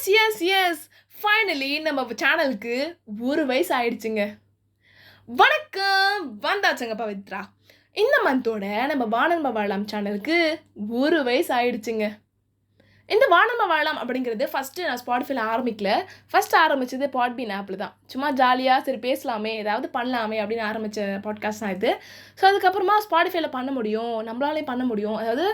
S S S finally நம்ம சேனலுக்கு 1 வயசு ஆயிடுச்சுங்க. வணக்கம், வந்தாச்சுங்க பவித்ரா. இந்த மந்தோட நம்ம வானம்ப வாழலாம் சேனலுக்கு 1 வயசு ஆயிடுச்சுங்க. இந்த வானம்ப வாழலாம் அப்படிங்கிறது ஃபஸ்ட்டு நான் ஸ்பாட்டிஃபைல ஆரம்பிக்கல. ஃபஸ்ட்டு ஆரம்பிச்சது பாட்பீன் ஆப்பில் தான். சும்மா ஜாலியாக சரி பேசலாமே, ஏதாவது பண்ணலாமே அப்படின்னு ஆரம்பித்த பாட்காஸ்ட் தான் இது. ஸோ அதுக்கப்புறமா ஸ்பாட்டிஃபைல பண்ண முடியும், நம்மளாலே பண்ண முடியும். அதாவது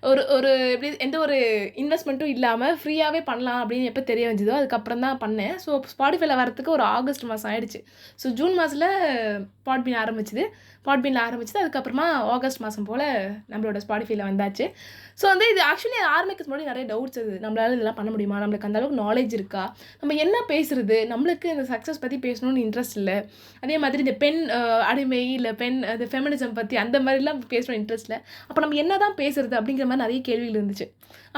ஒரு ஒரு எப்படி எந்த ஒரு இன்வெஸ்ட்மெண்ட்டும் இல்லாமல் ஃப்ரீயாகவே பண்ணலாம் அப்படின்னு எப்போ தெரிய வந்ததோ அதுக்கப்புறம் தான் பண்ணேன். ஸோ ஸ்பாட்டிஃபைல வரத்துக்கு ஒரு ஆகஸ்ட் மாதம் ஆயிடுச்சு. ஸோ ஜூன் மாதத்தில் பாட்பீன் பாட்பீனில் ஆரம்பிச்சது. அதுக்கப்புறமா ஆகஸ்ட் மாதம் போல் நம்மளோட ஸ்பாட்டிஃபைல வந்தாச்சு. ஸோ வந்து இது ஆக்சுவலி ஆரம்பிக்கிறதுக்கு முன்னாடி நிறைய டவுட்ஸ் இருக்குது. நம்மளால இதெல்லாம் பண்ண முடியுமா, நம்மளுக்கு அந்தளவுக்கு நாலேஜ் இருக்கா, நம்ம என்ன பேசுகிறது, நம்மளுக்கு இந்த சக்ஸஸ் பற்றி பேசணும்னு இன்ட்ரெஸ்ட் இல்லை. அதே மாதிரி இந்த பெண் அடிமை இல்லை பெண் அது ஃபெமினிசம் பற்றி அந்த மாதிரிலாம் பேசணும் இன்ட்ரெஸ்ட் இல்லை. அப்போ நம்ம என்ன தான் பேசுகிறது அப்படிங்கிற மாதிரி நிறைய கேள்விகள் இருந்துச்சு.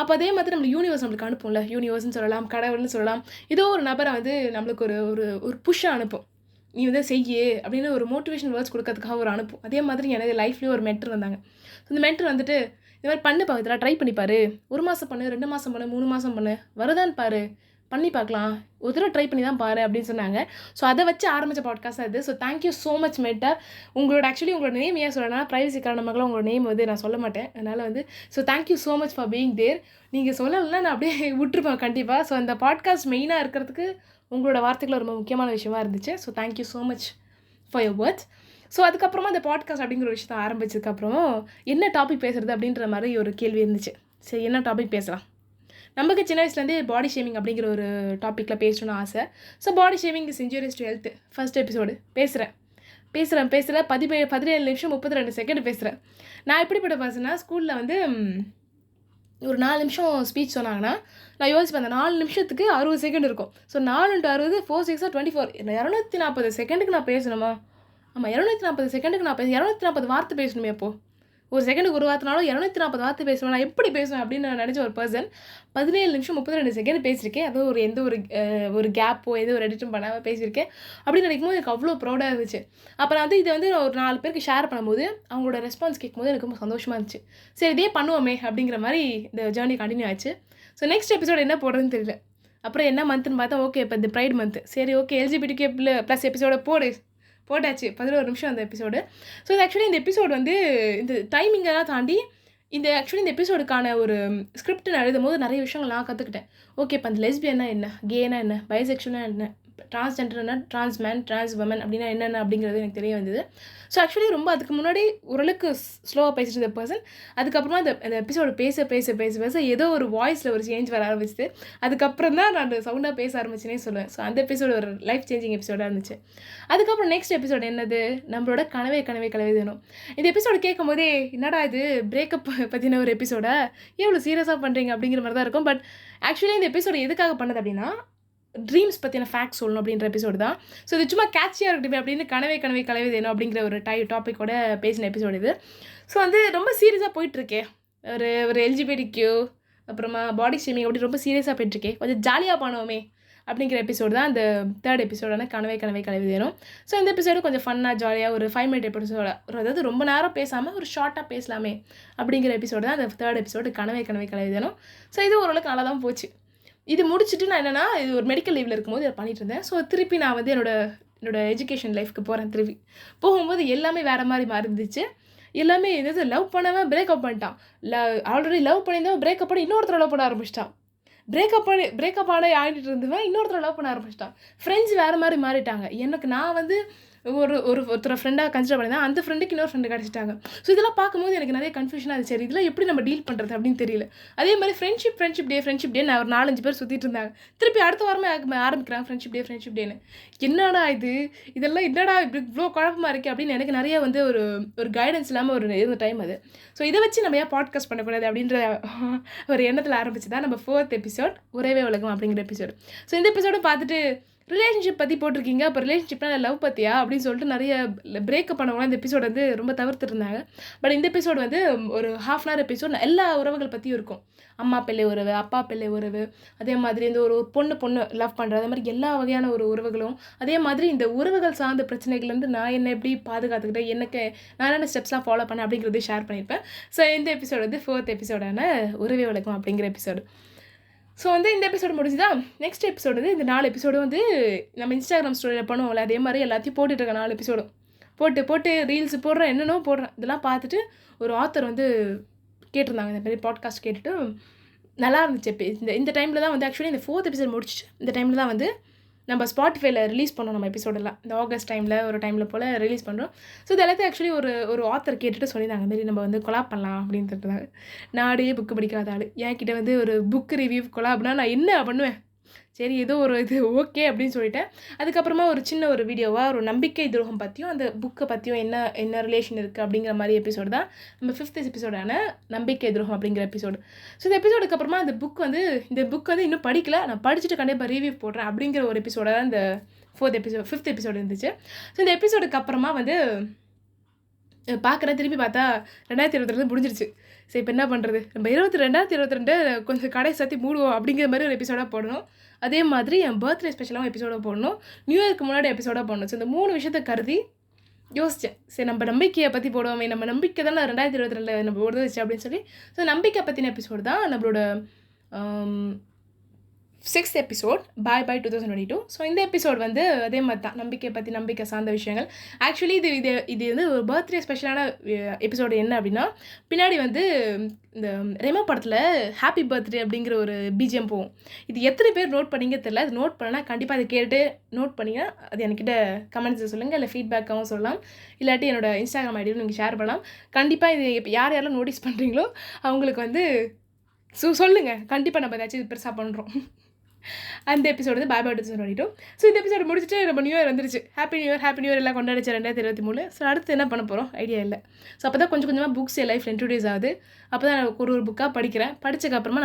அப்போ அதே மாதிரி நம்ம யூனிவர்ஸ் நம்மளுக்கு அனுப்பும்ல, யூனிவர்ஸ்னு சொல்லலாம், கடவுள்னு சொல்லலாம். ஏதோ ஒரு நபரை வந்து நம்மளுக்கு ஒரு ஒரு புஷ்ஷை அனுப்பும். நீ வந்து செய்ய அப்படின்னு ஒரு மோட்டிவேஷன் வேர்ட்ஸ் கொடுக்கறதுக்காக ஒரு அனுப்பும். அதே மாதிரி எனக்கு லைஃப்லேயும் ஒரு மென்டர் வந்தாங்க. இந்த மென்டர் வந்துட்டு இந்த மாதிரி பண்ணு பவித்ரா, ட்ரை பண்ணி பாரு, 1 மாதம் பண்ணு, 2 மாதம் பண்ணு, 3 மாதம் பண்ணு, வருதான்னு பாரு, பண்ணி பார்க்கலாம், ஒரு தடவை ட்ரை பண்ணி தான் பாரு அப்படின்னு சொன்னாங்க. ஸோ அதை வச்சு ஆரம்பித்த பாட்காஸ்ட் அது. So thank you so much mentor. உங்களோட நேம் ஏன் சொல்லணும்னா ப்ரைவசி காரணமாக உங்களோட நேம் வந்து நான் சொல்ல மாட்டேன். அதனால் வந்து so thank you so much for being there. நீங்கள் சொல்லலைன்னா நான் அப்படியே விட்டுருப்பேன் கண்டிப்பாக. ஸோ அந்த பாட்காஸ்ட் மெயினாக இருக்கிறதுக்கு உங்களோட வார்த்தைகள் ரொம்ப முக்கியமான விஷயமா இருந்துச்சு. So thank you so much for your words. So அதுக்கப்புறமா இந்த பாட்காஸ்ட் அப்படிங்கிற ஒரு விஷயத்தை ஆரம்பிச்சதுக்கப்புறமும் என்ன டாபிக் பேசுகிறது அப்படின்ற மாதிரி ஒரு கேள்வி இருந்துச்சு. சரி, என்ன டாபிக் பேசலாம்? நமக்கு சின்ன வயசுலேருந்தே பாடி ஷேமிங் அப்படிங்கிற ஒரு டாப்பிக்கில் பேசணும்னு ஆசை. So body shaming is injurious to health first episode பேசுகிறேன் 17 நிமிஷம் 32 செகண்ட் பேசுகிறேன். நான் எப்படிப்பட்ட பர்சன்னா, ஸ்கூலில் வந்து ஒரு 4 நிமிஷம் ஸ்பீச் சொன்னாங்கன்னா நான் யோசிப்பேன், அந்த 4 நிமிஷத்துக்கு 60 செகண்ட் இருக்கும். ஸோ 4 × 60 4 6 24 240 செகண்டுக்கு நான் பேசணுமா? ஆமாம், 240 செகண்டுக்கு நான் 240 வார்த்தை பேசணுமே. அப்போது ஒரு செகண்டுக்கு ஒரு வார்த்தைனாலும் 240 வார்த்தை பேசுவேன். நான் எப்படி பேசுவேன் அப்படின்னு நான் நினச்ச ஒரு பர்சன் 17 நிமிஷம் 32 செகண்ட் பேசியிருக்கேன். அதுவும் ஒரு எந்த ஒரு கேப்போ எதுவும் ஒரு எடிட்டும் பண்ணாமல் பேசியிருக்கேன். அப்படின்னு நினைக்கும் போது எனக்கு அவ்வளோ ப்ரௌடாக இருந்துச்சு. அப்போ நான் வந்து இதை வந்து ஒரு 4 பேருக்கு ஷேர் பண்ணும்போது அவங்களோட ரெஸ்பான்ஸ் கேட்கும்போது எனக்கு ரொம்ப சந்தோஷமாக இருந்துச்சு. சரி, இதே பண்ணுவோமே அப்படிங்கிற மாதிரி இந்த ஜேர்னி கண்டினியூ ஆச்சு. ஸோ நெக்ஸ்ட் எபிசோடு என்ன போடுறதுன்னு தெரியல. அப்புறம் என்ன மந்த்னு பார்த்தா, ஓகே இப்போ இந்த ப்ரைட் மந்த், சரி ஓகே LGBTQ+ எபிசோட போட்டாச்சு. 11 நிமிஷம் அந்த எபிசோடு. ஸோ இது ஆக்சுவலி இந்த எபிசோடு வந்து இந்த டைமிங்கெல்லாம் தாண்டி இந்த எபிசோடுக்கான ஒரு ஸ்கிரிப்ட் நான் எழுதும்போது நிறைய விஷயங்கள் நான் கற்றுக்கிட்டேன். ஓகே, இப்போ அந்த லெஸ்பியன்னா என்ன, கேனா என்ன, பைசெக்ஷுவல்னா என்ன, டிரான்ஸ்ஜெண்டர்னா டிரான்ஸ்மேன், டிரான்ஸ் உமன் அப்படின்னா என்னென்ன அப்படிங்கிறது எனக்கு தெரிய வந்தது. ஸோ ஆக்சுவலி ரொம்ப அதுக்கு முன்னாடி ஓரளவுக்கு ஸ்லோவாக பேசிட்டு இருந்த பர்சன், அதுக்கப்புறமா அந்த எபிசோடு பேச ஏதோ ஒரு வாய்ஸில் ஒரு சேஞ்ச் வர ஆரம்பிச்சிது. அதுக்கப்புறம் தான் நான் அந்த சவுண்டாக பேச ஆரம்பிச்சுனே சொல்லுவேன். ஸோ அந்த எபிசோடு ஒரு லைஃப் சேஞ்சிங் எபிசோடாக இருந்துச்சு. அதுக்கப்புறம் நெக்ஸ்ட் எபிசோடு என்னது, நம்மளோட கனவே வேணும். இந்த எபிசோடு கேட்கும் போதே என்னடா இது பிரேக்கப் பற்றின ஒரு எபிசோடா, எவ்வளோ சீரியஸாக பண்ணுறீங்க அப்படிங்கிற மாதிரி தான் இருக்கும். பட் ஆக்சுவலி இந்த எபிசோடு எதுக்காக பண்ணது அப்படின்னா, ட்ரீம்ஸ் பற்றின ஃபேக்ட் சொல்லணும் அப்படின்ற எபிசோடு தான். ஸோ இது சும்மா கேட்சியாக இருக்கட்டும் அப்படின்னு கனவே வேணும் அப்படிங்கிற ஒரு டாப்பிக்கோட பேசின எபிசோடு இது. ஸோ வந்து ரொம்ப சீரியஸாக போயிட்டுருக்கே, ஒரு LGBTQ அப்புறமா பாடி ஷேமிங் அப்படி ரொம்ப சீரியஸாக போயிட்டுருக்கே, கொஞ்சம் ஜாலியாக பண்ணுவோமே அப்படிங்கிற எபிசோடு தான் அந்த 3rd எபிசோடான கனவே வேணும். ஸோ இந்த எபிசோடு கொஞ்சம் ஃபன்னாக ஜாலியாக ஒரு 5 மினிட் எபிசோட, அதாவது ரொம்ப நேரம் பேசாமல் ஒரு ஷார்ட்டாக பேசலாமே அப்படிங்கிற எபிசோடு தான் அந்த 3rd எபிசோடு கனவே வேணும். ஸோ இது ஓரளவுக்கு நல்லா தான் போச்சு. இது முடிச்சுட்டு நான் என்னென்னா, இது ஒரு மெடிக்கல் லீவில் இருக்கும்போது இதை பண்ணிகிட்டு இருந்தேன். ஸோ திருப்பி நான் வந்து என்னோட எஜுகேஷன் லைஃப்க்கு போகிறேன். திருப்பி போகும்போது எல்லாமே வேறு மாதிரி இருந்துச்சு. எல்லாமே என்னது, லவ் பண்ணாமல் பிரேக்கப் பண்ணிட்டான், ஆல்ரெடி லவ் பண்ணியிருந்தவன் பிரேக்கப் பண்ணி இன்னொருத்தர் லவ் பண்ண ஆரம்பிச்சிட்டான், பிரேக்கப் ஆகிட்டு இருந்தவன் இன்னொருத்தர் லவ் பண்ண ஆரம்பிச்சிட்டான். ஃப்ரெண்ட்ஸ் வேறு மாதிரி மாறிட்டாங்க. எனக்கு நான் வந்து ஒருத்தர் ஃப்ரெண்டாக கன்சிடர் பண்ணியிருந்தேன், அந்த ஃப்ரெண்டுக்கு இன்னொரு ஃப்ரெண்டு கிடச்சிட்டாங்க. ஸோ இதெல்லாம் பார்க்கும்போது எனக்கு நிறைய கன்ஃபியூஷனாக இருந்துச்சு. சரி, இதெல்லாம் எப்படி நம்ம டீல் பண்ணுறது அப்படின்னு தெரியல. அதே மாதிரி ஃப்ரெண்ட்ஷிப் டே நான் ஒரு 4-5 பேர் சுற்றிட்டு இருந்தாங்க. திருப்பி அடுத்த வாரமே ஆரம்பிக்கிறாங்க ஃப்ரெண்ட்ஷிப் டேன்னு. என்னடா இதெல்லாம் என்னடா இப்படி இவ்வளோ குழப்பமாக இருக்குது அப்படின்னு எனக்கு நிறைய வந்து ஒரு கைடன்ஸ் இல்லாமல் இருந்த டைம் அது. ஸோ இதை வச்சு நம்ம ஏன் பாட்காஸ்ட் பண்ணக்கூடாது அப்படின்ற ஒரு எண்ணத்தில் ஆரம்பிச்சு தான் நம்ம 4th எபிசோட் உறவே உலகம் அப்படிங்கிற எபிசோடு. ஸோ இந்த எபிசோடு பார்த்துட்டு ரிலேஷன்ஷிப் பற்றி போட்டிருக்கீங்க, அப்போ ரிலேஷன்ஷிப்னா லவ் பற்றியா அப்படின்னு சொல்லிட்டு நிறைய பிரேக்கப் பண்ணவங்களாம் இந்த எபிசோடு வந்து ரொம்ப தவிர்த்துருந்தாங்க. பட் இந்த எபிசோடு வந்து ஒரு 1/2 hour எபிசோட் எல்லா உறவுகள் பற்றியும் இருக்கும். அம்மா பிள்ளை உறவு, அப்பா பிள்ளை உறவு, அதே மாதிரி இந்த ஒரு பொண்ணு லவ் பண்ணுறது, அதே மாதிரி எல்லா வகையான ஒரு உறவுகளும், அதே மாதிரி இந்த உறவுகள் சார்ந்த பிரச்சனைகள்லேருந்து நான் என்ன எப்படி பாதுகாத்துக்கிட்டேன், எனக்கு நான் என்னென்ன ஸ்டெப்ஸ்லாம் ஃபாலோ பண்ணேன் அப்படிங்கிறத ஷேர் பண்ணியிருப்பேன். ஸோ இந்த எபிசோடு வந்து 4th எபிசோடான உறவே உலகம் அப்படிங்கிற எபிசோடு. ஸோ வந்து இந்த எபிசோடு முடிஞ்சுதான். நெக்ஸ்ட் எபிசோடு வந்து இந்த 4 எபிசோடு வந்து நம்ம இன்ஸ்டாகிராம் ஸ்டோரியில் பண்ணுவோம்ல, அதே மாதிரி எல்லாத்தையும் போட்டுட்ருக்கேன். 4 எபிசோடும் போட்டு ரீல்ஸ் போடுறேன், என்னென்னோ போடுறேன். இதெல்லாம் பார்த்துட்டு ஒரு ஆத்தர் வந்து கேட்டிருந்தாங்க, இந்த மாதிரி பாட்காஸ்ட் கேட்டுட்டு நல்லா இருந்துச்சு. இந்த டைமில் தான் வந்து ஆக்சுவலி இந்த 4th எபிசோட் முடிச்சுட்டு இந்த டைமில் தான் வந்து நம்ம ஸ்பாட்டிஃபைல ரிலீஸ் பண்ணோம் நம்ம எபிசோடெல்லாம். இந்த ஆகஸ்ட் டைமில் ஒரு டைமில் போல் ரிலீஸ் பண்ணுறோம். ஸோ இது எல்லாத்தையும் ஆக்சுவலி ஒரு ஆத்தர் கேட்டுட்டு சொல்லியிருந்தாங்க, மாரி நம்ம வந்து கொலாப் பண்ணலாம் அப்படின்ட்டு. நாடே புக்கு படிக்காத ஆள் என்கிட்ட வந்து ஒரு புக் ரிவ்யூ கொலாப்னா நான் என்ன பண்ணுவேன்? சரி ஏதோ ஒரு இது ஓகே அப்படின்னு சொல்லிட்டேன். அதுக்கப்புறமா ஒரு சின்ன ஒரு வீடியோவாக ஒரு நம்பிக்கை துரோகம் பற்றியும் அந்த புக்கை பற்றியும் என்ன ரிலேஷன் இருக்குது அப்படிங்கிற மாதிரி எபிசோடு தான் நம்ம 5th எபிசோடான நம்பிக்கை துரோகம் அப்படிங்கிற எபிசோடு. ஸோ இந்த எபிசோடுக்கு அப்புறமா இந்த புக் வந்து இன்னும் படிக்கல, நான் படிச்சுட்டு கண்டிப்பாக ரிவ்யூ போடுறேன் அப்படிங்கிற ஒரு எபிசோட தான் இந்த 5th எபிசோடு இருந்துச்சு. ஸோ இந்த எபிசோடுக்கு அப்புறமா வந்து பார்க்குறேன், திருப்பி பார்த்தா 2022 முடிஞ்சிருச்சு. சரி இப்போ என்ன பண்ணுறது, நம்ம 2022 கொஞ்சம் கடை சாத்தி மூடுவோம் அப்படிங்கிற மாதிரி ஒரு எபிசோடாக போடணும். அதே மாதிரி என் பர்த்டே ஸ்பெஷலாகவும் எபிசோடாக போடணும், நியூ இயர்க்கு முன்னாடி எபிசோடாக போடணும். ஸோ இந்த 3 விஷயத்தை கருதி யோசித்தேன். சரி நம்ம நம்பிக்கையை பற்றி போடுவோமே, நம்ம நம்பிக்கை தான் 2022 நம்ம உதவிச்சு அப்படின்னு சொல்லி. ஸோ நம்பிக்கை பற்றின எபிசோடு தான் நம்மளோட 6th எபிசோட் பை 2022. ஸோ இந்த எபிசோட் வந்து அதே மாதிரி தான், நம்பிக்கை சார்ந்த விஷயங்கள். ஆக்சுவலி இது வந்து ஒரு பர்த்டே ஸ்பெஷலான எபிசோடு. என்ன அப்படின்னா, பின்னாடி வந்து இந்த ரெமோ படத்தில் ஹாப்பி பர்த்டே அப்படிங்கிற ஒரு பிஜிஎம் போகும். இது எத்தனை பேர் நோட் பண்ணிங்க தெரியல. அது நோட் பண்ணனா கண்டிப்பாக அதை கேட்டு நோட் பண்ணிங்க. அது என்கிட்ட கமெண்ட்ஸில் சொல்லுங்கள், இல்லை ஃபீட்பேக்காகவும் சொல்லலாம், இல்லாட்டி என்னோட இன்ஸ்டாகிராம் ஐடியில் நீங்கள் ஷேர் பண்ணலாம். கண்டிப்பாக இது இப்போ யாரெல்லாம் நோட்டீஸ் பண்ணுறீங்களோ அவங்களுக்கு வந்து சொல்லுங்கள். கண்டிப்பாக நம்ம ஏதாச்சும் இது பெருசாக பண்ணுறோம். அந்த எபிசோடு வந்து பை 2022. ஸோ இந்த எபிசோடு முடிச்சுட்டு நம்ம நியூ இயர் வந்துருச்சு. ஹாப்பி நியூ இயர் எல்லாம் கொண்டாடிச்சு 2023. ஸோ அடுத்து என்ன பண்ண போகிறோம் ஐடியா இல்லை. ஸோ அப்போ தான் கொஞ்சம் கொஞ்சமாக புக்ஸ் என் லைஃப்பில் இன்ட்ரடியூஸ் ஆகுது. அப்போ தான் நான் ஒரு புக்காக படிக்கிறேன். படித்ததுக்கப்புறமா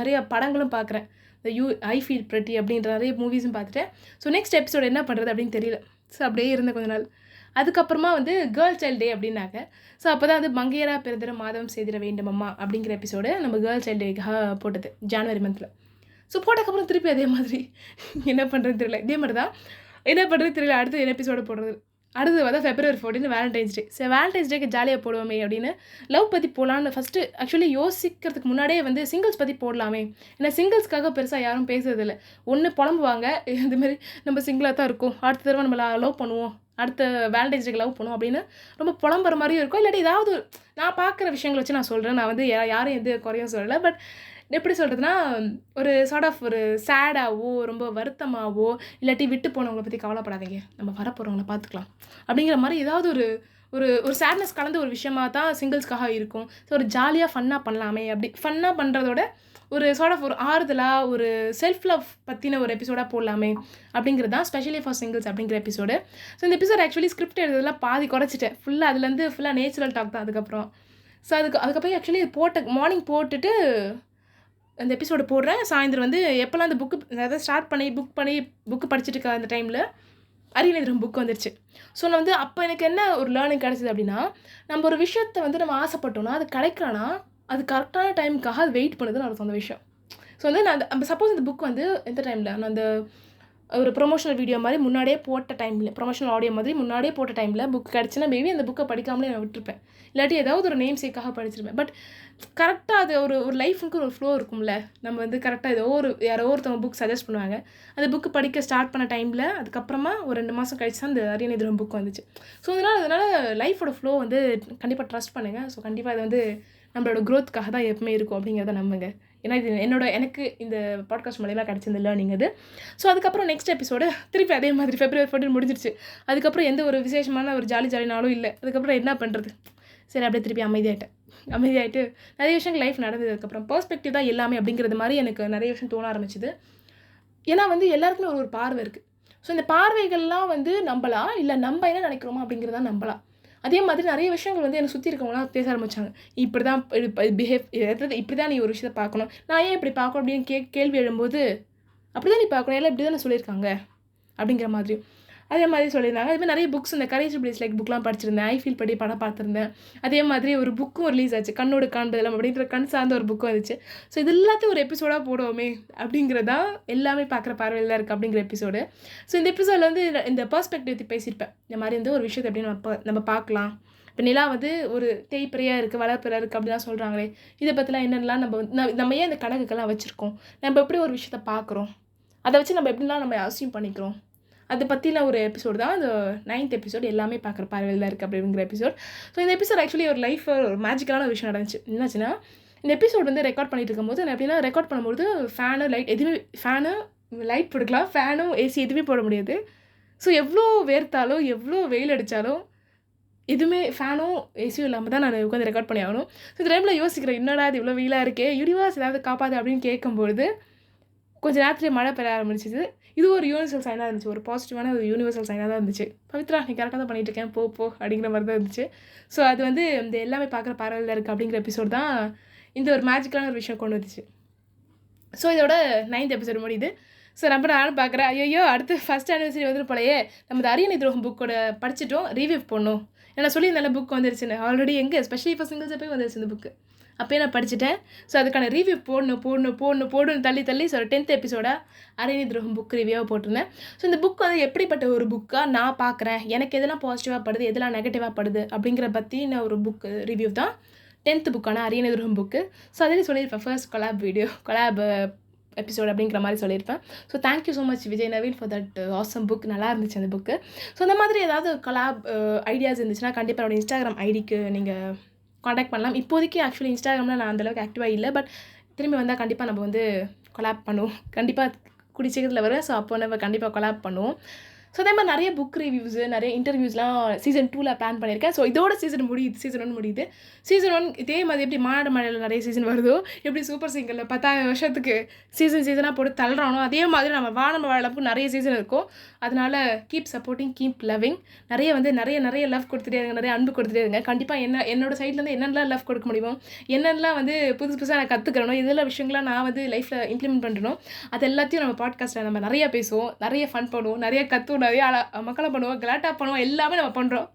நிறைய படங்களும் பார்க்குறேன். இந்த ஐ ஃபீல் பிரெட்டி அப்படின்ற நிறைய மூவிஸும் பார்த்துட்டேன். ஸோ நெக்ஸ்ட் எபிசோடு என்ன பண்ணுறது அப்படின்னு தெரியல. ஸோ அப்படியே இருந்தேன் கொஞ்ச நாள். அதுக்கப்புறமா வந்து கேர்ள் சைல்டு டே அப்படின்னாக்க, ஸோ அப்போ தான் வந்து மங்கையரா பிறந்திர மாதம் செய்திட வேண்டும் அம்மா அப்படிங்கிற எபிசோடு நம்ம கேர்ள் சைல்டு டேக்காக போட்டது ஜனவரி மந்தில். ஸோ போட்டக்கப்புறம் திருப்பி அதே மாதிரி என்ன பண்ணுறது தெரியல. இதே மாதிரி தான் என்ன பண்ணுறது தெரியல. அடுத்து என்ன எபிசோடு போடுறது. அடுத்து வந்து February 14 வேலண்டைன்ஸ் டே. சரி வேலண்டைன்ஸ் டேக்கு ஜாலியாக போடுவோமே அப்படின்னு லவ் பற்றி போடலான்னு ஃபஸ்ட்டு ஆக்சுவலி யோசிக்கிறதுக்கு முன்னாடியே வந்து சிங்கிள்ஸ் பற்றி போடலாமே. ஏன்னா சிங்கிள்ஸ்க்காக பெருசாக யாரும் பேசுறதில்ல. ஒன்று புலம்புவாங்க, இதுமாரி நம்ம சிங்கிளாக தான் இருக்கோம், அடுத்த தடவை நம்ம லவ் பண்ணுவோம், அடுத்த வேலண்டைன்ஸ் டேக்கு லவ் பண்ணுவோம் அப்படின்னு ரொம்ப புலம்புற மாதிரியும் இருக்கும். இல்லாட்டி ஏதாவது நான் பார்க்குற விஷயங்களை வச்சு நான் சொல்கிறேன். நான் வந்து யாரும் எந்த குறையும் சொல்லலை. பட் எப்படி சொல்கிறதுனா, ஒரு சார்ட் ஆஃப் ஒரு சேடாகவோ ரொம்ப வருத்தமாகவோ இல்லாட்டி விட்டு போனவங்களை பற்றி கவலைப்படாதீங்க, நம்ம வரப்போகிறவங்கள பார்த்துக்கலாம் அப்படிங்கிற மாதிரி ஏதாவது ஒரு சேட்னஸ் கலந்த ஒரு விஷயமாக தான் சிங்கிள்ஸ்க்காக இருக்கும். ஸோ ஒரு ஜாலியாக ஃபன்னாக பண்ணலாமே. அப்படி ஃபன்னாக பண்ணுறதோட ஒரு சார்ட் ஆஃப் ஒரு ஆறுதலாக ஒரு செல்ஃப் லவ் பற்றின ஒரு எபிசோடாக போடலாமே அப்படிங்கிறது தான் ஸ்பெஷலி ஃபார் சிங்கிள்ஸ் அப்படிங்கிற எபிசோடு. ஸோ இந்த எபிசோட் ஆக்சுவலி ஸ்கிரிப்ட் எழுதுறதுலாம் பாதி குறைச்சிட்டேன். அதுலேருந்து ஃபுல்லாக நேச்சுரல் டாக் தான் அதுக்கப்புறம். ஸோ அதுக்கப்புறம் ஆக்சுவலி மார்னிங் போட்டுட்டு அந்த எபிசோடு போடுறேன். சாயந்தரம் வந்து எப்போல்லாம் அந்த அதாவது ஸ்டார்ட் பண்ணி புக்கு படிச்சுட்டு இருக்க அந்த டைமில் அரியநேத்திரம் புக் வந்துருச்சு. ஸோ நான் வந்து அப்போ எனக்கு என்ன ஒரு லேர்னிங் கிடச்சிது அப்படின்னா, நம்ம ஒரு விஷயத்தை வந்து நம்ம ஆசைப்பட்டோம்னா அது கிடைக்கலனா அது கரெக்டான டைமுக்காக அது வெயிட் பண்ணுதுன்னு அர்த்தம் அந்த விஷயம். ஸோ வந்து நான் சப்போஸ் இந்த புக் வந்து எந்த டைமில் நான் அந்த ஒரு ப்ரொமோஷனல் வீடியோ மாதிரி முன்னாடியே போட்ட டைமில், ப்ரொமோஷனல் ஆடியோ மாதிரி முன்னாடியே போட்ட டைமில் புக் கிடச்சின்னா மேபி அந்த புக்கை படிக்காமலே நான் விட்டுருப்பேன். இல்லாட்டி ஏதாவது ஒரு நேம் சேக்காக படிச்சிருப்பேன். பட் கரெக்டாக அது ஒரு லைஃபுக்கு ஒரு ஃப்ளோ இருக்கும்ல. நம்ம வந்து கரெக்டாக யாரோ ஒருத்தவங்க புக் சஜஸ்ட் பண்ணுவாங்க. அந்த புக்கு படிக்க ஸ்டார்ட் பண்ண டைமில் அதுக்கப்புறமா ஒரு 2 மாதம் கழிச்சு தான் அந்த அரியநேத்திரம் புக் வந்துச்சு. ஸோ அதனால் லைஃபோட ஃப்ளோ வந்து கண்டிப்பாக ட்ரஸ்ட் பண்ணுங்கள். ஸோ கண்டிப்பாக அது வந்து நம்மளோட க்ரோத்துக்காக தான் எப்பவுமே இருக்கும் அப்படிங்கிறத நம்புங்க. ஏன்னா இது எனக்கு இந்த பாட்காஸ்ட் மூலமாக கிடச்சிருந்த லேர்னிங் அது. ஸோ அதுக்கப்புறம் நெக்ஸ்ட் எபிசோடு திருப்பி அதே மாதிரி February 14 முடிஞ்சிருச்சு. அதுக்கப்புறம் எந்த ஒரு விசேஷமான ஒரு ஜாலி நாளும் இல்லை. அதுக்கப்புறம் என்ன பண்ணுறது, சரி அப்படியே திருப்பி அமைதியாகிட்டு நிறைய விஷயங்கள் லைஃப் நடந்ததுக்கப்புறம் பெர்ஸ்பெக்டிவ் தான் எல்லாமே அப்படிங்கிறது மாதிரி எனக்கு நிறைய விஷயம் தோண ஆரம்பிச்சுது. ஏன்னா வந்து எல்லாருக்குமே ஒரு பார்வை இருக்குது. ஸோ இந்த பார்வைகள்லாம் வந்து நம்பலாம், இல்லை நம்ம என்ன நினைக்கிறோமா அப்படிங்கிறதா நம்பலாம். அதே மாதிரி நிறைய விஷயங்கள் வந்து என்னை சுற்றி இருக்கவங்களாம் பேச ஆரம்பித்தாங்க. இப்படி தான் இப்படி தான் நீ ஒரு விஷயத்தை பார்க்கணும், நான் ஏன் இப்படி பார்க்கணும் அப்படின்னு கேள்வி எழும்போது, அப்படி தான் நீ பார்க்கணும், எல்லாம் இப்படி தானே சொல்லியிருக்காங்க அப்படிங்கிற மாதிரி அதே மாதிரி சொல்லியிருந்தாங்க. அதே மாதிரி நிறைய புக்ஸ் இந்த கரேஜ் பிளேஸ் லைக் புக்லாம் படிச்சிருந்தேன். ஐ ஃபீல் படி படம் பார்த்துருந்தேன். அதே மாதிரி ஒரு புக்கும் ரிலீஸ் ஆச்சு, கண்ணோடு காண்பதெல்லாம் அப்படின்ற கண் சார்ந்த ஒரு புக்கும் வந்துச்சு. ஸோ இது எல்லாத்தையும் ஒரு எபிசோடாக போடுவோமே அப்படிங்கிறதா எல்லாமே பார்க்குற பார்வையில் தான் இருக்குது அப்படிங்கிற எபிசோடு. ஸோ இந்த எபிசோடில் வந்து இந்த பெர்ஸ்பெக்டிவ் பேசியிருப்பேன். இந்த மாதிரி வந்து ஒரு விஷயத்தை எப்படி நம்ம பார்க்கலாம், இப்போ நிலா வந்து ஒரு தேய்பிறையாக இருக்குது, வளர்ப்பிறையாக இருக்குது அப்படிலாம் சொல்கிறாங்களே, இதை பற்றிலாம் என்னென்னலாம் நம்ம ஏன் இந்த கணக்குக்கெல்லாம் வச்சுருக்கோம், நம்ம எப்படி ஒரு விஷயத்த பார்க்குறோம், அதை வச்சு நம்ம எப்படிலாம் நம்ம அசியூம் பண்ணிக்கிறோம், அதை பற்றின ஒரு எபிசோடு தான் இந்த 9th எபிசோடு, எல்லாமே பார்க்குற பார்வையில் தான் இருக்குது அப்படிங்கிற எபிசோட். ஸோ இந்த எபிசோட் ஆக்சுவலி ஒரு லைஃப் ஒரு மேஜிக்கலான விஷயம் நடந்துச்சு. என்னாச்சுன்னா, இந்த எபிசோட் வந்து ரெக்கார்ட் பண்ணிட்டு இருக்கும்போது நான் எப்படின்னா, ரெக்கார்ட் பண்ணும்போது ஃபேனு லைட் போட்டுக்கலாம், ஃபேனும் ஏசி எதுவுமே போட முடியாது. ஸோ எவ்வளோ வேர்த்தாலும் எவ்வளோ வெயில் அடித்தாலும் எதுவுமே ஃபேனும் ஏசியும் இல்லாமல் தான் நான் உட்காந்து ரெக்கார்ட் பண்ணி ஆகணும். ஸோ இந்த டைமில் யோசிக்கிறேன், என்னடா இது இவ்வளோ வெயிலாக இருக்கே, யூனிவர்ஸ் ஏதாவது காப்பாது அப்படின்னு கேட்கும்பொழுது கொஞ்சம் நேரத்துலேயே மழை பெய்ய ஆரம்பிச்சிது. இது ஒரு யூனிவர்சல் சைனாக இருந்துச்சு, ஒரு பாசிட்டிவான ஒரு யூனிவர்சல் சைனாக தான் இருந்துச்சு. பவித்ரா நீ கரெக்டாக தான் பண்ணிகிட்ருக்கேன், போ அப்படிங்கிற மாதிரி தான் இருந்துச்சு. ஸோ அது வந்து இந்த எல்லாமே பார்க்குற பார்வையில் இருக்குது அப்படிங்கிற எபிசோட் தான் இந்த ஒரு மேஜிக்கலான ஒரு விஷயம் கொண்டு வந்துச்சு. ஸோ இதோட 9th எபிசோடு முடியுது. ஸோ நானும் பார்க்குறேன், ஐயோ அடுத்து ஃபஸ்ட் ஆனிவர்சரி வந்துட்டு போலையே, நம்ம இந்த அரியணை துரோகம் புக்கோட படிச்சிட்டோம், ரிவ்யூ பண்ணணும். ஏன்னா சொல்லி நல்ல புக் வந்துருச்சுன்னு ஆல்ரெடி, எங்கே ஸ்பெஷலி இப்போ சிங்கிள்ஸை போய் வந்துருச்சு இந்த புக்கு, அப்போயே நான் படிச்சுட்டேன். ஸோ அதுக்கான ரிவ்யூ போடணும் தள்ளி ஸோ 10th எபிசோடாக அரியணை துரோகம் புக் ரிவ்யூவாக போட்டிருந்தேன். ஸோ இந்த புக் வந்து எப்படிப்பட்ட ஒரு புக்காக நான் பார்க்குறேன், எனக்கு எதெல்லாம் பாசிட்டிவாக படுது, எதெல்லாம் நெகட்டிவாக படுது அப்படிங்கிற பற்றின ஒரு புக் ரிவ்யூ தான் 10th புக்கான அரியணை துரோகம் புக்கு. ஸோ அதிலே சொல்லியிருப்பேன், ஃபர்ஸ்ட் கொலாப் எபிசோட் அப்படிங்கிற மாதிரி சொல்லியிருப்பேன். So thank you so much Vijay Naveen for that awesome book, நல்லா இருந்துச்சு அந்த புக்கு. ஸோ அந்த மாதிரி ஏதாவது கொலாப் ஐடியாஸ் இருந்துச்சுன்னா கண்டிப்பாக என்னோட இன்ஸ்டாகிராம் ஐடிக்கு நீங்கள் காண்டாக்ட் பண்ணலாம். இப்போதைக்கு ஆக்சுவலி இன்ஸ்டாகிராமில் நான் அந்தளவுக்கு ஆக்டிவாக இல்லை, பட் திரும்பி வந்தால் கண்டிப்பாக நம்ம வந்து கொலாப் பண்ணுவோம், கண்டிப்பாக கூடிய சீக்கிரத்தில் வரும். ஸோ அப்போ நம்ம கண்டிப்பாக கொலாப் பண்ணுவோம். ஸோ அதே மாதிரி நிறைய புக் ரிவ்யூஸு, நிறைய இன்டர்வியூஸ்லாம் சீசன் 2ல் பிளான் பண்ணியிருக்கேன். ஸோ இதோட சீசன் 1 முடியுது. சீசன் 1 இதே மாதிரி எப்படி மாநாடு மழையில் நிறைய சீசன் வருதோ, எப்படி சூப்பர் சிங்கரில் 10,000 வருஷத்துக்கு சீசனாக போட்டு தள்ளுறானோ, அதே மாதிரி நம்ம வானம் வாழப்புக்கு நிறைய சீசன் இருக்கும். அதனால் கீப் சப்போர்ட்டிங், கீப் லவ்விங். நிறைய லவ் கொடுத்துட்டே இருங்க, நிறைய அன்பு கொடுத்துட்டே இருங்க. கண்டிப்பாக என்னோட சைட்லேருந்து என்னென்னலாம் லவ் கொடுக்க முடியுமோ, என்னென்னலாம் வந்து புதுசாக நான் கற்றுக்கிறனோ, இதெல்லாம் விஷயங்கள்லாம் நான் வந்து லைஃப்பில் இம்ப்ளிமெண்ட் பண்ணுறோம், அது எல்லாத்தையும் நம்ம பாட்காஸ்ட்டில் நம்ம நிறைய பேசுவோம், நிறைய ஃபன் பண்ணுவோம், நிறைய கற்றுவோம், நிறைய மக்களா பண்ணுவோம், கலாட்டா பண்ணுவோம், எல்லாமே நம்ம பண்ணுறோம்.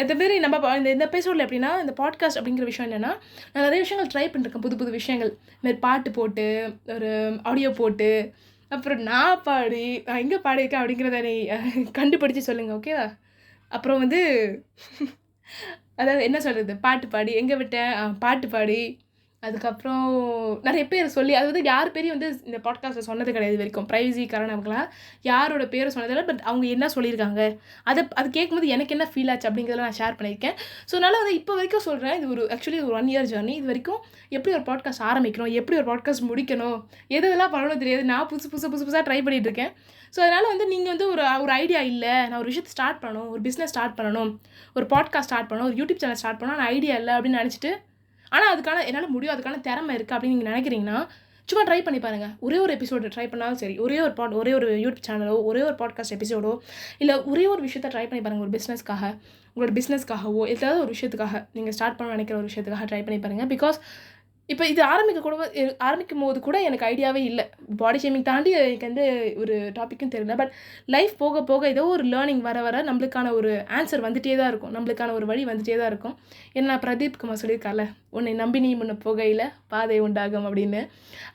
எத்தனை நம்ம இந்த எபிசோடில் எப்படின்னா, இந்த பாட்காஸ்ட் அப்படிங்கிற விஷயம் என்னென்னா, நான் நிறைய விஷயங்கள் ட்ரை பண்ணிருக்கேன், புது விஷயங்கள். இதுமாதிரி பாட்டு போட்டு, ஒரு ஆடியோ போட்டு, அப்புறம் நான் பாடி எங்கே பாடியிருக்கேன் அப்படிங்கிறத நீ கண்டுபிடிச்சி சொல்லுங்கள், ஓகேவா? அப்புறம் வந்து அதாவது என்ன சொல்கிறது, பாட்டு பாடி எங்கே விட்டேன், பாட்டு பாடி, அதுக்கப்புறம் நிறைய பேர் சொல்லி, அது வந்து யார் பேரையும் வந்து இந்த பாட்காஸ்ட்டில் சொன்னது கிடையாது இது வரைக்கும், ப்ரைவசி காரணங்களாக யாரோட பேரை சொன்னதில்லை. பட் அவங்க என்ன சொல்லியிருக்காங்க, அது கேட்கும்போது எனக்கு என்ன ஃபீல் ஆச்சு அப்படிங்கிறத நான் ஷேர் பண்ணியிருக்கேன். ஸோ அதனால் வந்து இப்போ வரைக்கும் சொல்கிறேன், இது ஆக்சுவலி ஒரு 1 year ஜர்னி. இது வரைக்கும் எப்படி ஒரு பாட்காஸ்ட் ஆரம்பிக்கணும், எப்படி ஒரு பாட்காஸ்ட் முடிக்கணும், எதெல்லாம் பண்ணணும் தெரியாது. நான் புதுசாக ட்ரை பண்ணிகிட்ருக்கேன். ஸோ அதனால் வந்து நீங்கள் வந்து ஒரு ஐடியா இல்லை, நான் ஒரு விஷயத்தை ஸ்டார்ட் பண்ணணும், ஒரு பிஸ்னஸ் ஸ்டார்ட் பண்ணணும், ஒரு பாட்காஸ்ட் ஸ்டார்ட் பண்ணணும், ஒரு யூடியூப் சேனல் ஸ்டார்ட் பண்ணணும், நான் ஐடியா இல்லை அப்படின்னு நினச்சிட்டு, ஆனால் அதுக்கான என்னால் முடியும், அதுக்கான திறமை இருக்குது அப்படின்னு நீங்கள் நினைக்கிறீங்கன்னா சும்மா ட்ரை பண்ணி பாருங்கள். ஒரே ஒரு எபிசோடு ட்ரை பண்ணாலும் சரி, ஒரே ஒரு யூடியூப் சேனலோ, ஒரே ஒரு பாட்காஸ்ட் எபிசோடோ, இல்லை ஒரே ஒரு விஷயத்தை ட்ரை பண்ணி பாருங்கள். உங்களோட பிஸ்னஸ்க்காகவோ ஏதாவது ஒரு விஷயத்துக்காக, நீங்கள் ஸ்டார்ட் பண்ண நினைக்கிற ஒரு விஷயத்துக்காக ட்ரை பண்ணி பாருங்கள். பிகாஸ் இப்போ இது ஆரம்பிக்கும் போது கூட எனக்கு ஐடியாவே இல்லை, பாடி ஷேமிங் தாண்டி எனக்கு வந்து ஒரு டாப்பிக்கும் தெரியல. பட் லைஃப் போக போக ஏதோ ஒரு லேர்னிங் வர நம்மளுக்கான ஒரு ஆன்சர் வந்துகிட்டே தான் இருக்கும், நம்மளுக்கான ஒரு வழி வந்துகிட்டே தான் இருக்கும். ஏன்னா பிரதீப் குமார் சொல்லியிருக்கார்ல, உன்னை நம்பி நீ முன்ன போகையில் பாதை உண்டாகும் அப்படின்னு.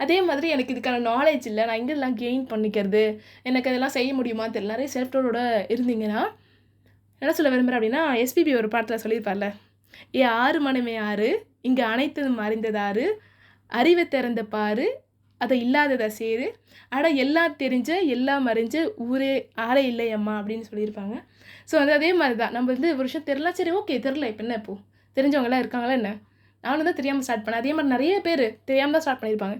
அதே மாதிரி எனக்கு இதுக்கான நாலேஜ் இல்லை, நான் எங்கெல்லாம் கெயின் பண்ணிக்கிறது, எனக்கு அதெல்லாம் செய்ய முடியுமா தெரியல. நிறைய செல்ஃப் டவுட்டோட இருந்தீங்கன்னா என்ன சொல்ல விரும்புகிறேன் அப்படின்னா, எஸ்பிபி ஒரு பாட்டில் சொல்லியிருப்பார்ல, ஆறு மனமே ஆறு, இங்கே அனைத்ததும் அறிந்ததாரு, அறிவை திறந்த பாரு, அதை இல்லாததை சேரு, எல்லாம் தெரிஞ்ச எல்லாம் அறிஞ்ச ஊரே ஆளே இல்லை அம்மா அப்படின்னு சொல்லியிருப்பாங்க. ஸோ வந்து அதே மாதிரி தான், நம்ம வந்து ஒரு விஷயம் தெரில, சரி ஓகே தெரில, இப்போ என்ன, இப்போது தெரிஞ்சவங்களாம் இருக்காங்களா என்ன, நானும் தான் தெரியாமல் ஸ்டார்ட் பண்ணேன். அதே மாதிரி நிறைய பேர் தெரியாமல் தான் ஸ்டார்ட் பண்ணியிருப்பாங்க.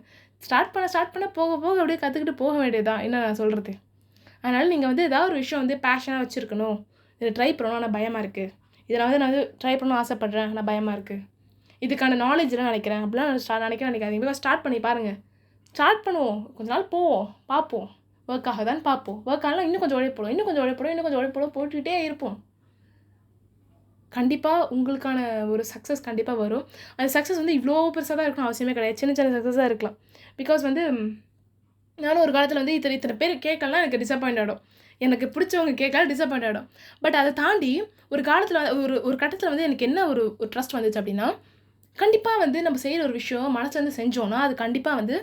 ஸ்டார்ட் பண்ண போக அப்படியே கற்றுக்கிட்டு போக வேண்டியதுதான், என்ன நான் சொல்கிறது. அதனால் நீங்கள் வந்து ஏதாவது ஒரு விஷயம் வந்து பேஷனாக வச்சுருக்கணும், இதை ட்ரை பண்ணணும் ஆனால் பயமாக இருக்குது, இதில் வந்து நான் வந்து ட்ரை பண்ணணும் ஆசைப்பட்றேன் ஆனால் பயமாக இருக்குது, இதுக்கான நாலேஜ்லாம் நினைக்கிறேன் அப்படிலாம் நினைக்காதீங்க. பிகாஸ் ஸ்டார்ட் பண்ணி பாருங்கள், ஸ்டார்ட் பண்ணுவோம், கொஞ்ச நாள் போவோம், பார்ப்போம், ஒர்க் ஆகுதான்னு பார்ப்போம், ஒர்க் ஆகலாம் இன்னும் கொஞ்சம் உழைப்போம், போட்டுக்கிட்டே இருப்போம். கண்டிப்பாக உங்களுக்கான ஒரு சக்ஸஸ் கண்டிப்பாக வரும். அந்த சக்ஸஸ் வந்து இவ்வளோ பெருசாக தான் இருக்கணும் அவசியமே கிடையாது, சின்ன சக்ஸஸாக இருக்கலாம். பிகாஸ் வந்து நானும் ஒரு காலத்தில் வந்து இத்தனை பேர் கேட்கலாம் எனக்கு டிசப்பாயிண்ட் ஆகிடும், எனக்கு பிடிச்சவங்க கேட்கலாம் டிசப்பாயிண்ட் ஆகிடும். பட் அதை தாண்டி ஒரு காலத்தில் ஒரு கட்டத்தில் வந்து எனக்கு என்ன ஒரு ட்ரஸ்ட் வந்துச்சு அப்படின்னா, கண்டிப்பாக வந்து நம்ம செய்கிற ஒரு விஷயம் மனசு வந்து செஞ்சோன்னா அது கண்டிப்பாக வந்து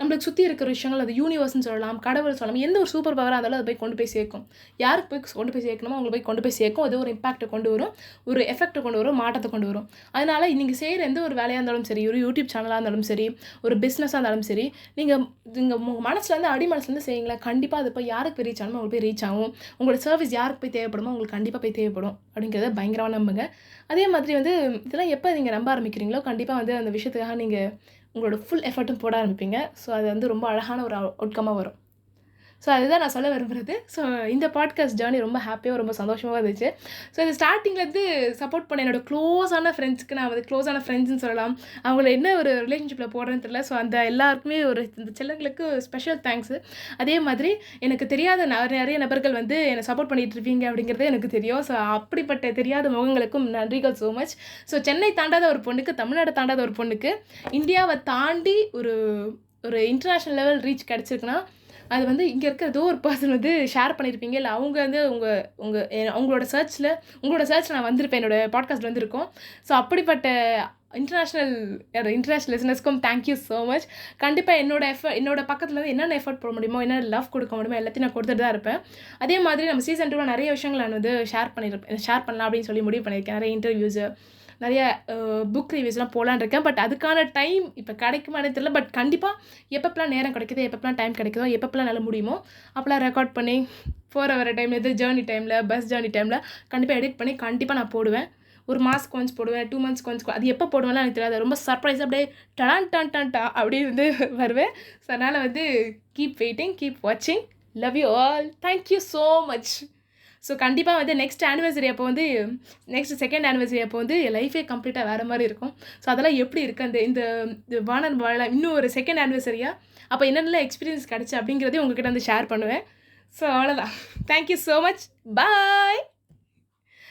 நம்மளுக்கு சுற்றி இருக்கிற விஷயங்கள், அது யூனிவர்ஸ்னு சொல்லலாம், கடவுள் சொல்லலாம், எந்த ஒரு சூப்பர் பவராக இருந்தாலும் அதை போய் கொண்டு போய் சேர்க்கும். யாருக்கு போய் கொண்டு போய் சேர்க்கணுமோ அவங்களை போய் கொண்டு போய் சேர்க்கும். அது ஒரு இம்பாக்டை கொண்டு வரும், ஒரு எஃபெக்டை கொண்டு வரும், மாற்றத்தை கொண்டு வரும். அதனால் நீங்கள் செய்கிற எந்த ஒரு வேலையாக இருந்தாலும் சரி, ஒரு யூடியூப் சேனலாக இருந்தாலும் சரி, ஒரு பிஸ்னஸாக இருந்தாலும் சரி, நீங்கள் உங்கள் மனசுலேருந்து அடி மனசுலேருந்து செய்யுங்களேன். கண்டிப்பாக அது போய் யாருக்கு போய் ரீச் ஆகணுமோ அவங்களுக்கு போய் ரீச் ஆகும். உங்களோட சர்வீஸ் யாருக்கு போய் தேவைப்படுமோ உங்களுக்கு கண்டிப்பாக போய் தேவைப்படும் அப்படிங்கிறத பயங்கரமாக நம்புங்க. அதே மாதிரி வந்து இதெல்லாம் எப்போ நீங்கள் நம்ப ஆரம்பிக்கிறீங்களோ கண்டிப்பாக வந்து அந்த விஷயத்துக்காக நீங்கள் உங்களோட ஃபுல் எஃபர்ட்டும் போட ஆரம்பிப்பீங்க. ஸோ அது வந்து ரொம்ப அழகான ஒரு அவுட்கமாக வரும். ஸோ அதுதான் நான் சொல்ல விரும்புகிறது. ஸோ இந்த பாட்காஸ்ட் ஜேர்னி ரொம்ப ஹாப்பியாக ரொம்ப சந்தோஷமாக இருந்துச்சு. ஸோ இது ஸ்டார்டிங்லேருந்து சப்போர்ட் பண்ண என்னோடய க்ளோஸான ஃப்ரெண்ட்ஸ்க்கு நான் வந்து க்ளோஸான ஃப்ரெண்ட்ஸ்னு சொல்லலாம். அவங்கள என்ன ஒரு ரிலேஷன்ஷிப்பில் போடுறேன்னு தெரியல. ஸோ அந்த எல்லாருக்குமே ஒரு இந்த செல்லங்களுக்கு ஸ்பெஷல் தேங்க்ஸு. அதே மாதிரி எனக்கு தெரியாத நிறைய நபர்கள் வந்து என்னை சப்போர்ட் பண்ணிகிட்டு இருப்பீங்க அப்படிங்கிறது எனக்கு தெரியும். ஸோ அப்படிப்பட்ட தெரியாத முகங்களுக்கும் நன்றிகள் ஸோ மச். ஸோ சென்னை தாண்டாத ஒரு பொண்ணுக்கு, தமிழ்நாடு தாண்டாத ஒரு பொண்ணுக்கு இந்தியாவை தாண்டி ஒரு இன்டர்நேஷ்னல் லெவல் ரீச் கிடச்சிருக்குன்னா அது வந்து இங்கே இருக்கிற ஏதோ ஒரு பர்சன் வந்து ஷேர் பண்ணியிருப்பீங்க. இல்லை அவங்க வந்து உங்களோட சர்ச்சில் நான் வந்திருப்பேன், என்னோடய பாட்காஸ்ட் வந்திருக்கோம். ஸோ அப்படிப்பட்ட இன்டர்நேஷ்னல் லிசனர்ஸ்க்கும் தேங்க்யூ ஸோ மச். கண்டிப்பாக என்னோட பக்கத்துலேருந்து என்னென்ன எஃபர்ட் போட முடியுமோ, என்னென்ன லவ் கொடுக்க முடியுமோ எல்லாத்தையும் நான் கொடுத்துட்டு தான் இருப்பேன். அதே மாதிரி நம்ம சீசன் 2 நிறைய விஷயங்கள் நான் வந்து ஷேர் பண்ணலாம் அப்படின்னு சொல்லி முடிவு பண்ணியிருக்கேன். நிறைய இன்டர்வியூஸு, நிறைய புக் ரிவ்யூஸ்லாம் போகலான்னு இருக்கேன். பட் அதுக்கான டைம் இப்போ கிடைக்குமானே தெரியல. பட் கண்டிப்பாக எப்பப்பெல்லாம் நேரம் கிடைக்குதோ, எப்பப்பெல்லாம் டைம் கிடைக்குதோ, எப்பப்பெல்லாம் நல்ல முடியுமோ அப்போலாம் ரெக்கார்ட் பண்ணி போகிற வர டைமில், இது ஜேர்னி டைமில், பஸ் ஜேர்னி டைமில் கண்டிப்பாக எடிட் பண்ணி கண்டிப்பாக நான் போடுவேன். ஒரு மாதத்துக்கு கொஞ்சம் போடுவேன், 2 மந்த்ஸ்க்கு கொஞ்சம், அது எப்போ போடுவேன்லாம் எனக்கு தெரியாது. ரொம்ப சர்ப்ரைஸாக அப்படியே டா அப்படியே வந்து வருவேன். ஸோ அதனால் வந்து கீப் வெயிட்டிங், கீப் வாட்சிங். Love you all. Thank you so much. So கண்டிப்பாக வந்து நெக்ஸ்ட் செகண்ட் ஆனிவர்சரி அப்போ வந்து என் லைஃபே கம்ப்ளீட்டாக வேறு மாதிரி இருக்கும். ஸோ அதெல்லாம் எப்படி இருக்குது இந்த வானன் வாழ இன்னும் ஒரு செகண்ட் ஆனிவர்சரியாக அப்போ என்னென்ன எக்ஸ்பீரியன்ஸ் கிடச்சி அப்படிங்கிறதையும் உங்கள்கிட்ட வந்து ஷேர் பண்ணுவேன். ஸோ அவ்வளோதான். Thank you so much. பாய்.